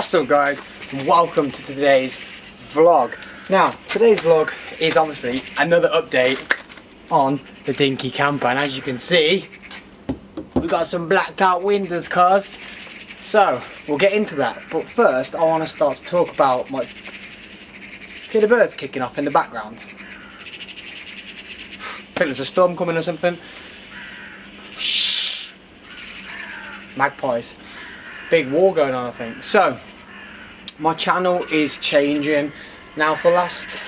What's up guys, and welcome to today's vlog. Now, today's vlog is obviously another update on the Dinky camper, and as you can see, we've got some blacked out windows, cuz. So, we'll get into that, but first I want to start to talk about my... Hear the birds kicking off in the background? I think there's a storm coming or something. Shh. Magpies. Big war going on, I think. So, my channel is changing. Now for the last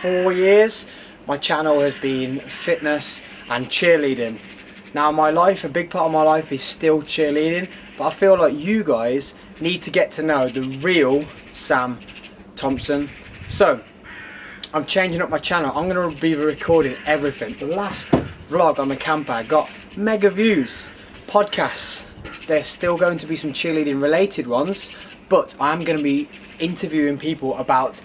4 years, my channel has been fitness and cheerleading. Now my life, a big part of my life is still cheerleading, but I feel like you guys need to get to know the real Sam Thompson. So, I'm changing up my channel. I'm going to be recording everything. The last vlog on the camper got mega views. Podcasts, there's still going to be some cheerleading related ones, but I'm going to be interviewing people about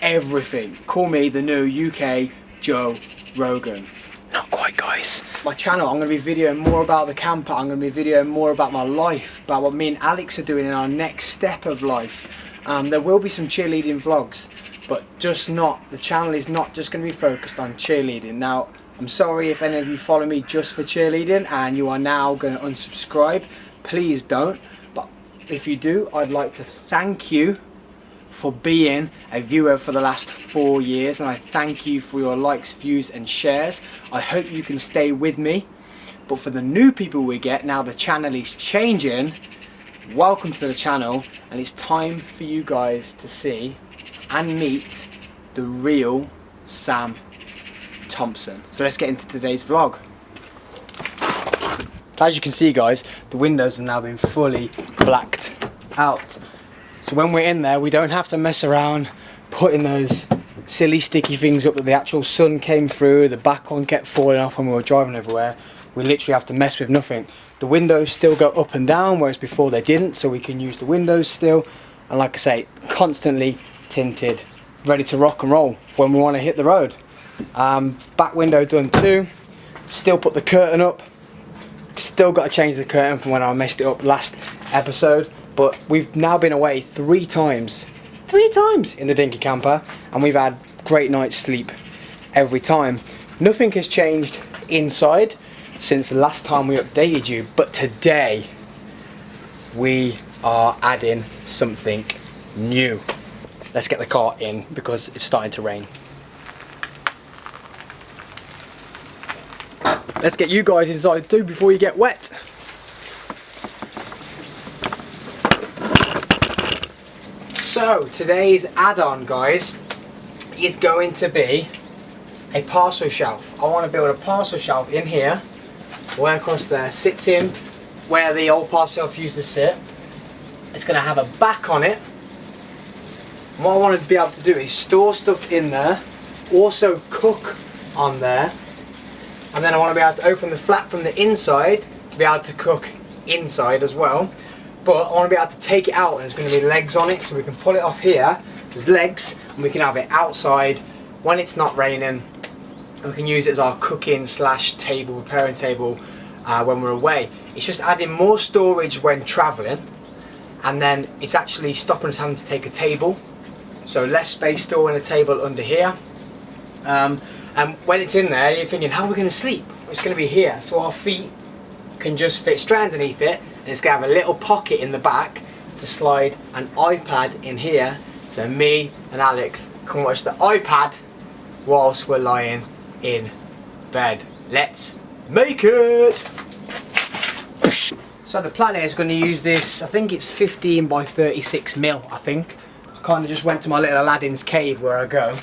everything. Call me the new UK Joe Rogan. Not quite, guys. My channel, I'm going to be videoing more about the camper. I'm going to be videoing more about my life, about what me and Alex are doing in our next step of life. There will be some cheerleading vlogs, but just not, the channel is not just going to be focused on cheerleading. Now, I'm sorry if any of you follow me just for cheerleading and you are now going to unsubscribe. Please don't. But if you do, I'd like to thank you for being a viewer for the last 4 years, and I thank you for your likes, views and shares. I hope you can stay with me. But for the new people we get, now the channel is changing. Welcome to the channel, and it's time for you guys to see and meet the real Sam Thompson. So let's get into today's vlog. As you can see guys, the windows have now been fully blacked out. So when we're in there, we don't have to mess around putting those silly sticky things up that the actual sun came through, the back one kept falling off when we were driving everywhere. We literally have to mess with nothing. The windows still go up and down, whereas before they didn't, so we can use the windows still. And like I say, constantly tinted, ready to rock and roll when we want to hit the road. Back window done too. Still put the curtain up. Still got to change the curtain from when I messed it up last episode. But we've now been away 3 times. 3 times in the Dinky camper, and we've had great night's sleep every time. Nothing has changed inside since the last time we updated you, but today we are adding something new. Let's get the car in because it's starting to rain. Let's get you guys inside too before you get wet. So today's add-on, guys, is going to be a parcel shelf. I want to build a parcel shelf in here, way across there, sits in where the old parcel shelf used to sit. It's going to have a back on it. And what I want to be able to do is store stuff in there, also cook on there, and then I want to be able to open the flap from the inside to be able to cook inside as well. But I want to be able to take it out, and there's going to be legs on it, so we can pull it off here. There's legs, and we can have it outside when it's not raining. And we can use it as our cooking slash table, preparing table when we're away. It's just adding more storage when travelling, and then it's actually stopping us having to take a table. So less space storing a table under here. And when it's in there, you're thinking, how are we going to sleep? Well, it's going to be here, so our feet can just fit straight underneath it, and it's going to have a little pocket in the back to slide an iPad in here, so me and Alex can watch the iPad whilst we're lying in bed. Let's make it! So the plan is going to use this, I think it's 15 by 36 mil, I think. I kind of just went to my little Aladdin's cave where I go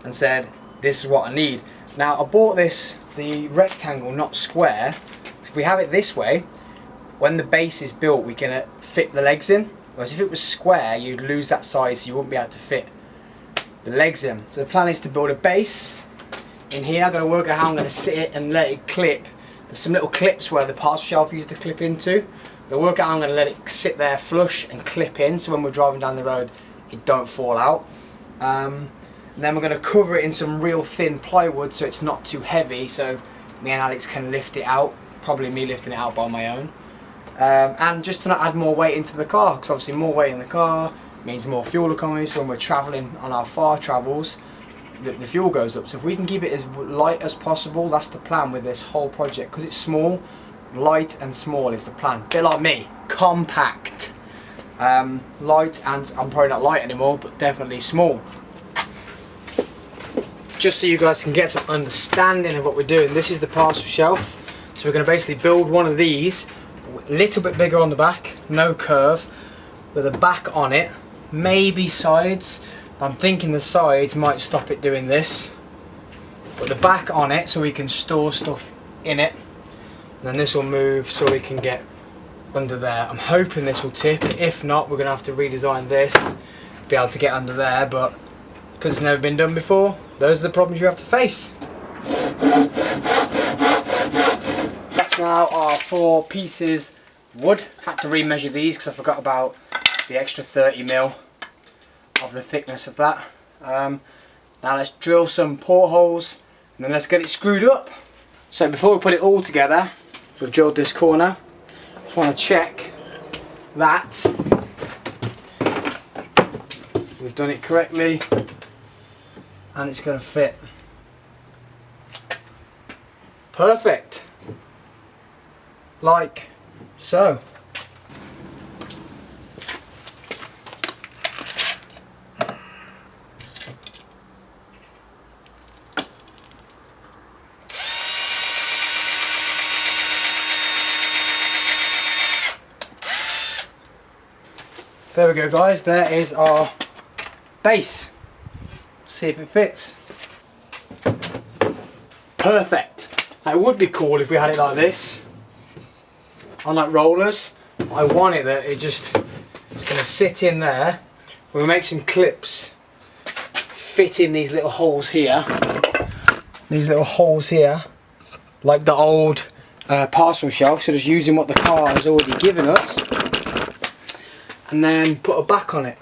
and said, this is what I need. Now I bought this, the rectangle, not square. So if we have it this way, when the base is built we can fit the legs in. Whereas if it was square you'd lose that size, so you wouldn't be able to fit the legs in. So the plan is to build a base in here. I'm going to work out how I'm going to sit it and let it clip. There's some little clips where the parcel shelf used to clip into. I'm going to work out how I'm going to let it sit there flush and clip in, so when we're driving down the road it don't fall out. And then we're going to cover it in some real thin plywood so it's not too heavy, so me and Alex can lift it out. Probably me lifting it out by my own. and just to not add more weight into the car, because obviously more weight in the car means more fuel economy. So when we're travelling on our far travels, the fuel goes up. So if we can keep it as light as possible, that's the plan with this whole project. Because it's small, light and small is the plan. Bit like me, compact. Light, and I'm probably not light anymore, but definitely small. Just so you guys can get some understanding of what we're doing, this is the parcel shelf. So we're going to basically build one of these, a little bit bigger on the back, no curve, with a back on it, maybe sides. I'm thinking the sides might stop it doing this, but the back on it so we can store stuff in it. And then this will move so we can get under there. I'm hoping this will tip. If not, we're going to have to redesign this, be able to get under there, but because it's never been done before, those are the problems you have to face. That's now our 4 pieces of wood. Had to remeasure these because I forgot about the extra 30mm of the thickness of that. Now let's drill some portholes and then let's get it screwed up. So before we put it all together, we've drilled this corner. Just want to check that we've done it correctly and it's going to fit. Perfect. Like so. So there we go guys, there is our base. See if it fits. Perfect. Now it would be cool if we had it like this, on like rollers. I want it that it's going to sit in there. We'll make some clips, fit in these little holes here. These little holes here, like the old parcel shelf, so just using what the car has already given us. And then put a back on it,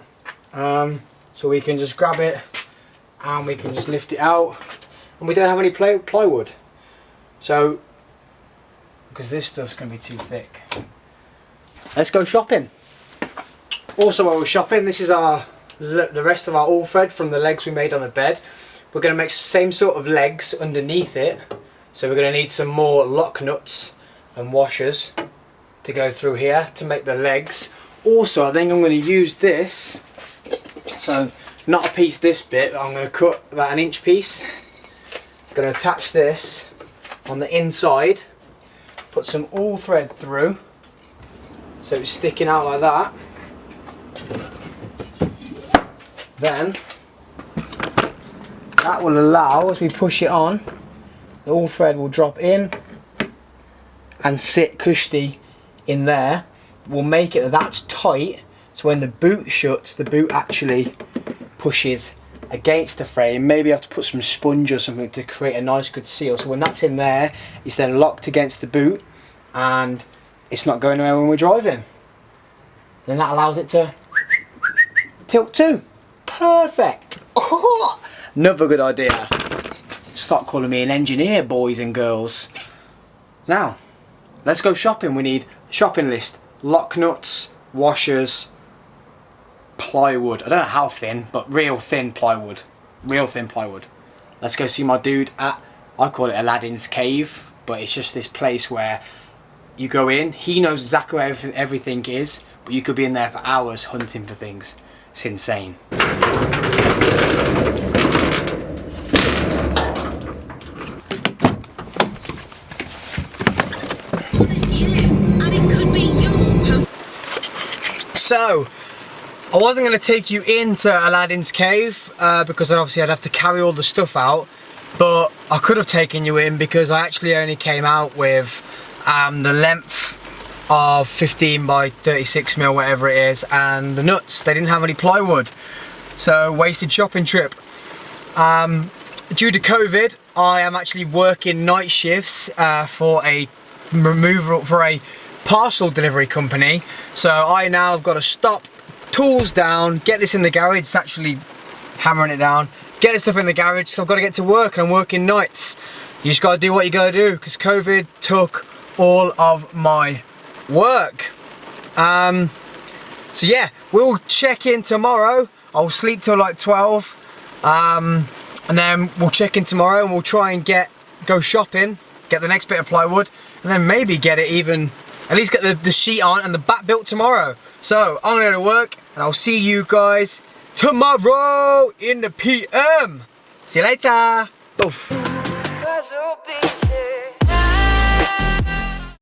so we can just grab it and we can just lift it out, and we don't have any plywood, so because this stuff's going to be too thick. Let's go shopping. Also while we're shopping, this is the rest of our all thread from the legs we made on the bed. We're going to make the same sort of legs underneath it, so we're going to need some more lock nuts and washers to go through here to make the legs. Also, I think I'm going to use this, so not a piece this bit, but I'm going to cut about an inch piece. I'm going to attach this on the inside, put some all thread through, so it's sticking out like that. Then, that will allow, as we push it on, the all thread will drop in and sit cushy in there. We'll make it that's tight, so when the boot shuts, the boot actually pushes against the frame. Maybe I have to put some sponge or something to create a nice good seal, so when that's in there, it's then locked against the boot and it's not going anywhere when we're driving. Then that allows it to tilt too. Perfect. Oh, another good idea. Start calling me an engineer, boys and girls. Now let's go shopping. We need a shopping list: lock nuts, washers, plywood. I don't know how thin, but real thin plywood. Real thin plywood. Let's go see my dude at, I call it Aladdin's cave, but it's just this place where you go in, he knows exactly where everything is, but you could be in there for hours hunting for things. It's insane. So, I wasn't going to take you into Aladdin's cave because then obviously I'd have to carry all the stuff out, but I could have taken you in because I actually only came out with the length of 15 by 36mm, whatever it is, and the nuts. They didn't have any plywood, so wasted shopping trip. Due to COVID, I am actually working night shifts for a parcel delivery company, so I now have got to stop, tools down, get this in the garage. It's actually hammering it down, get this stuff in the garage, so I've got to get to work, and I'm working nights. You just got to do what you got to do, because COVID took all of my work. So yeah, we'll check in tomorrow. I'll sleep till like 12, and then we'll check in tomorrow and we'll try and go shopping, get the next bit of plywood, and then maybe get it even, at least get the sheet on and the back built tomorrow. So I'm gonna go to work and I'll see you guys tomorrow in the PM. See you later. Oof.